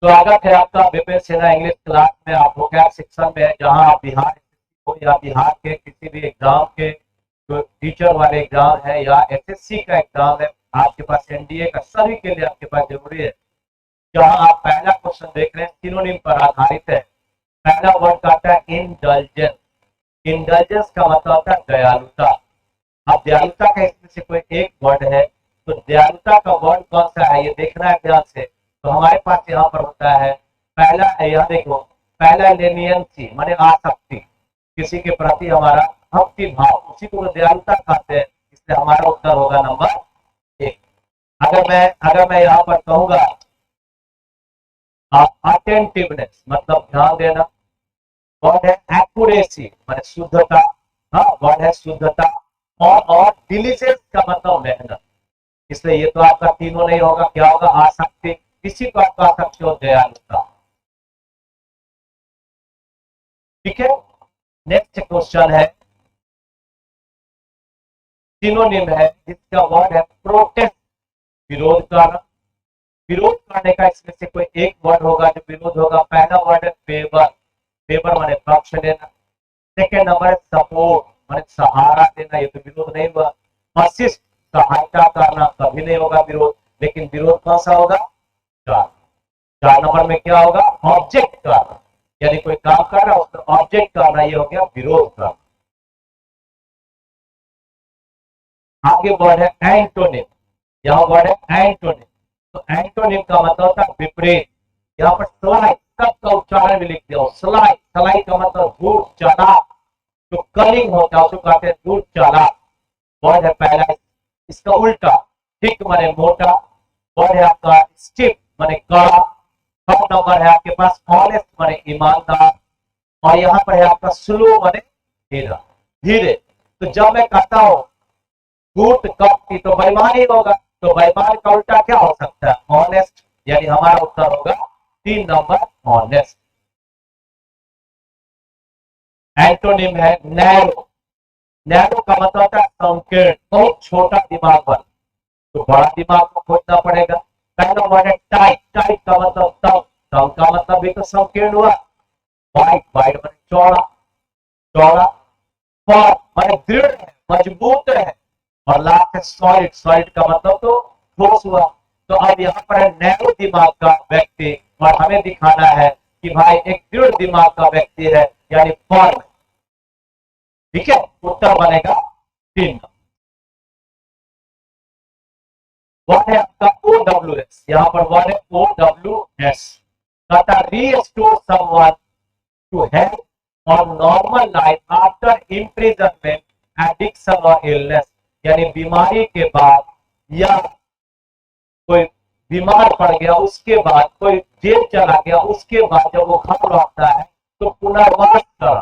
स्वागत है आपका विपिन सेना इंग्लिश क्लास में। आप वोकैब सेक्शन में है, जहां आप बिहार हो या बिहार के किसी भी एग्जाम के जो टीचर वाले एग्जाम है या एसएससी का एग्जाम है, आपके पास एनडीए का, सभी के लिए आपके पास जरूरी है। जहां आप पहला क्वेश्चन देख रहे हैं सिनोनिम पर आधारित है। पहला वर्ड आता है इंडल्जेंस। इंडल्जेंस का मतलब होता है दयालुता। अब दयालुता का इसमें से कोई एक वर्ड है, तो दयालुता का वर्ड कौन सा है ये देखना है ध्यान से। तो हमारे पास यहाँ पर होता है पहला, यह देखो, पहला लेनियंसी माने आसक्ति, किसी के प्रति हमारा भक्ति भाव, उसी को दयालुता कहते हैं। इसलिए हमारा उत्तर होगा नंबर 1। अगर मैं यहाँ पर कहूंगा अटेंटिवनेस मतलब ध्यान देना। वर्ड है एक्यूरेसी माने शुद्धता। हाँ, वर्ड है शुद्धता। और डिलीजेंस का मतलब मेहनत। इसलिए ये तो आपका तीनों नहीं होगा, क्या होगा? आसक्ति। किसी को आप कह सकते हो दयालुता। ठीक है, नेक्स्ट क्वेश्चन है सिनोनिम है जिसका वर्ड है प्रोटेस्ट, विरोध करना। विरोध करने का इसमें से कोई एक वर्ड होगा जो विरोध होगा। पहला वर्ड है फेवर, फेवर माने पक्ष लेना। सेकेंड नंबर है सपोर्ट माने सहारा देना, ये तो विरोध नहीं हुआ। असिस्ट सहायता करना, कभी नहीं होगा विरोध। लेकिन विरोध कौन सा होगा? चार नंबर में क्या होगा? ऑब्जेक्ट करना, यानी कोई काम कर रहा है उसमें ऑब्जेक्ट करना, ये हो गया विरोध करना। आगे वर्ड है एंटोनिम। यहाँ वर्ड है एंटोनिम। तो एंटोनिम का मतलब होता है विपरीत। यहाँ पर सलाई, सबका उच्चारण भी लिख दिया। सलाई, सलाई का मतलब दूर चला। जो कलिंग होता है उसको कहते हैं दूर चला। वर्ड है पहला, इसका उल्टा थिक माने मोटा। वर्ड है आपका स्टिफ माने कड़ा। थर्ड नंबर है आपके पास ऑनेस्ट माने ईमानदार। और यहाँ पर है आपका स्लो माने धीरा, धीरे। तो जब मैं कहता हूं गुड कपटी तो बेईमान ही होगा। तो बेईमान का उल्टा क्या हो सकता है? ऑनेस्ट। यानी हमारा उत्तर होगा 3 नंबर ऑनेस्ट। एंटोनिम है नैरो। नैरो का मतलब होता है संकीर्ण, बहुत छोटा दिमाग वाला। तो बड़ा दिमाग को खोजना पड़ेगा। पहला वर्ड है टाइट। टाइट का मतलब तंग, तंग का मतलब भी तो संकीर्ण हुआ। वाइड, वाइड माने चौड़ा, चौड़ा। फर्म माने दृढ़ है, मजबूत है। और लास्ट है सॉलिड। सॉलिड का मतलब तो ठोस हुआ। तो अब यहाँ पर है नैरो दिमाग का व्यक्ति, और हमें दिखाना है कि भाई एक दृढ़ दिमाग का व्यक्ति है, यानी फर्म। ठीक है, उत्तर बनेगा 3। वर्ड है आपका OWS। यहाँ पर वर्ड है OWS। कहता रीस्टोर समवन टू हेल्थ और normal life after imprisonment, addiction और इलनेस। यानी बीमारी के बाद या कोई बीमार पड़ गया उसके बाद, कोई जेल चला गया उसके बाद जब वो घर लौटता है तो पुनर्वास कर।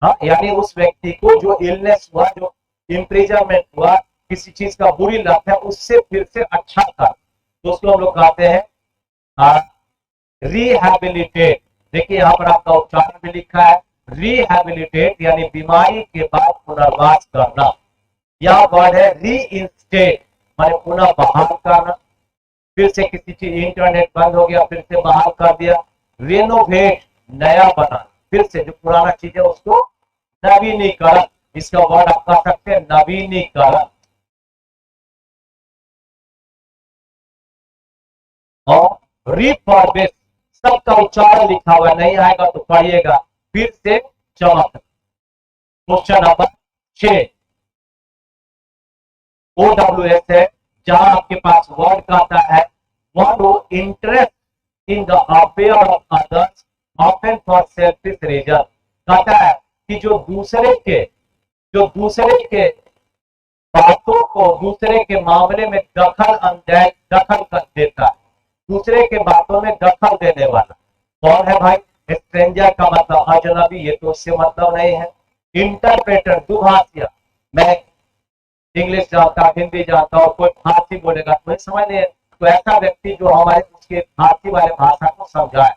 हाँ, यानी उस व्यक्ति को जो इलनेस हुआ, जो इम्प्रिजनमेंट हुआ, किसी चीज का बुरी लत है, उससे फिर से अच्छा कर, तो उसको हम लोग कहते हैं रिहैबिलिटेट। देखिए यहाँ पर आपका उच्चारण भी लिखा है रिहैबिलिटेट, यानी बीमारी के बाद पुनर्वास करना। यह वर्ड है रीइंस्टेट माने पुनः बहाल करना। फिर से किसी चीज, इंटरनेट बंद हो गया फिर से बहाल कर दिया। रेनोवेट नया बनाना, फिर से जो पुराना चीज है उसको नवीनीकरण। इसका वर्ड आप कह सकते हैं नवीनीकरण। और रिफर्बिश, सबका उच्चारण लिखा हुआ नहीं आएगा तो पढ़िएगा। फिर से चमक। क्वेश्चन नंबर 6 OWS है, जहां आपके पास वर्ड कहता है one who interest in the affair of others often for selfish reason. कहता है कि जो दूसरे के बातों को, दूसरे के मामले में दखल कर देता है, दूसरे के बातों में दखल देने वाला कौन है भाई? स्ट्रेंजर का मतलब अजनबी, ये तो उससे मतलब नहीं है। इंटरप्रेटर दुभाषिया, मैं इंग्लिश जानता, हिंदी जानता और कोई फारसी बोलेगा तो समझ नहीं है, तो ऐसा व्यक्ति जो हमारे उसके फारसी वाले भाषा को समझाए।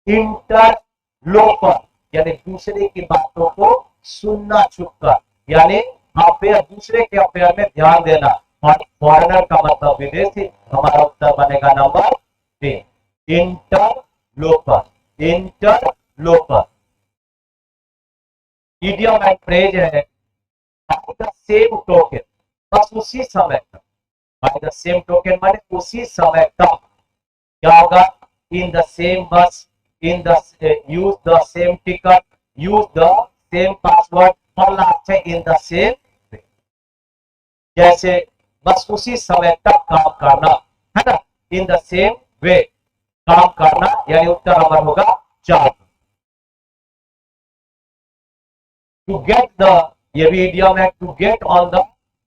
इंटरलोपर यानी दूसरे की बातों को सुनना छुपकर, यानी अफेयर, दूसरे के अफेयर में ध्यान देना। और फॉरेनर का मतलब विदेशी। हमारा उत्तर बनेगा नंबर 3। इंटरलोपर, इंटरलोपर। इडियम एंड फ्रेज है बाय द सेम टोकन, बस उसी समय तक, बाय द सेम टोकन माने उसी समय तक क्या होगा, इन द सेम बस, in the use the same ticket, use the same password, और लास्ट है इन द सेम, जैसे बस उसी समय तक काम करना है ना, इन द सेम वे काम करना, यानी उत्तर हमारा होगा 4। टू गेट द, ये भी इडियम है, to get on the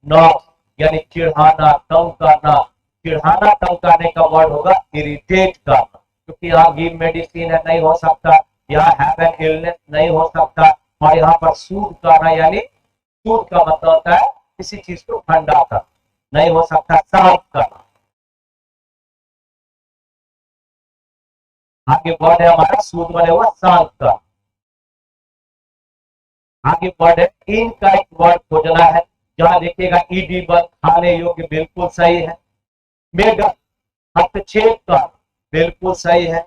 knobs, यानी चिढ़ाना, तंग करना। चिढ़ाना तंग करने का वर्ड होगा इरिटेट करना, क्योंकि यहाँ गिव मेडिसिन है नहीं हो सकता, यहाँ हैव एन इलनेस नहीं हो सकता, और यहाँ पर सूद करना, यानी सूद का मतलब होता है किसी चीज को ठंडा करना, नहीं हो सकता शांत करना। आगे वर्ड है हमारा सूद बने हुआ शांत का। आगे वर्ड है इनकरेक्ट वर्ड खोजना है, जहां देखिएगा ईडिबल खाने योग्य बिल्कुल सही है, मेगन हस्तक्षेप कर बिल्कुल सही है,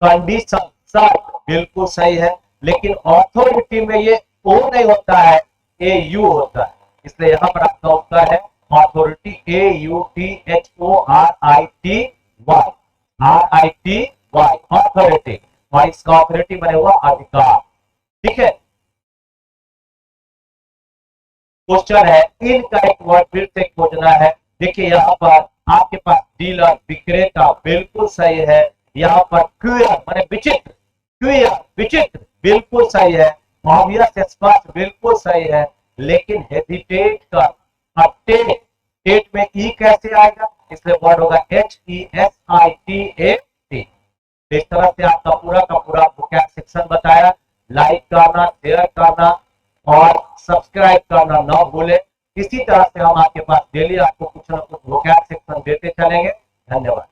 कंडीशन शर्त बिल्कुल सही है, लेकिन ऑथोरिटी में ये ओ नहीं होता है, ए यू होता है, इसलिए यहां पर आपका उत्तर है ऑथोरिटी, AUTHORITY, RITY, ऑथोरिटी, और इसका ऑथोरिटी बने हुआ अधिकार। ठीक है, क्वेश्चन है इनकरेक्ट वर्ड फिर से खोजना है। देखिए यहाँ पर आपके पास डीलर विक्रेता बिल्कुल सही है, यहाँ पर क्यूयर माने विचित्र, क्यूयर विचित्र बिल्कुल सही है, ऑब्वियस स्पष्ट बिल्कुल सही है, लेकिन हेजिटेट कर, अब टेट, टेट में ई कैसे आएगा, इसलिए वर्ड होगा HESITAT। इस तरह से आपका पूरा का पूरा वोकैब सेक्शन बताया। लाइक करना, शेयर करना और सब्सक्राइब करना ना भूले। इसी तरह से हम आपके पास डेली आपको कुछ ना कुछ वोकैब सेक्शन देते चलेंगे। धन्यवाद।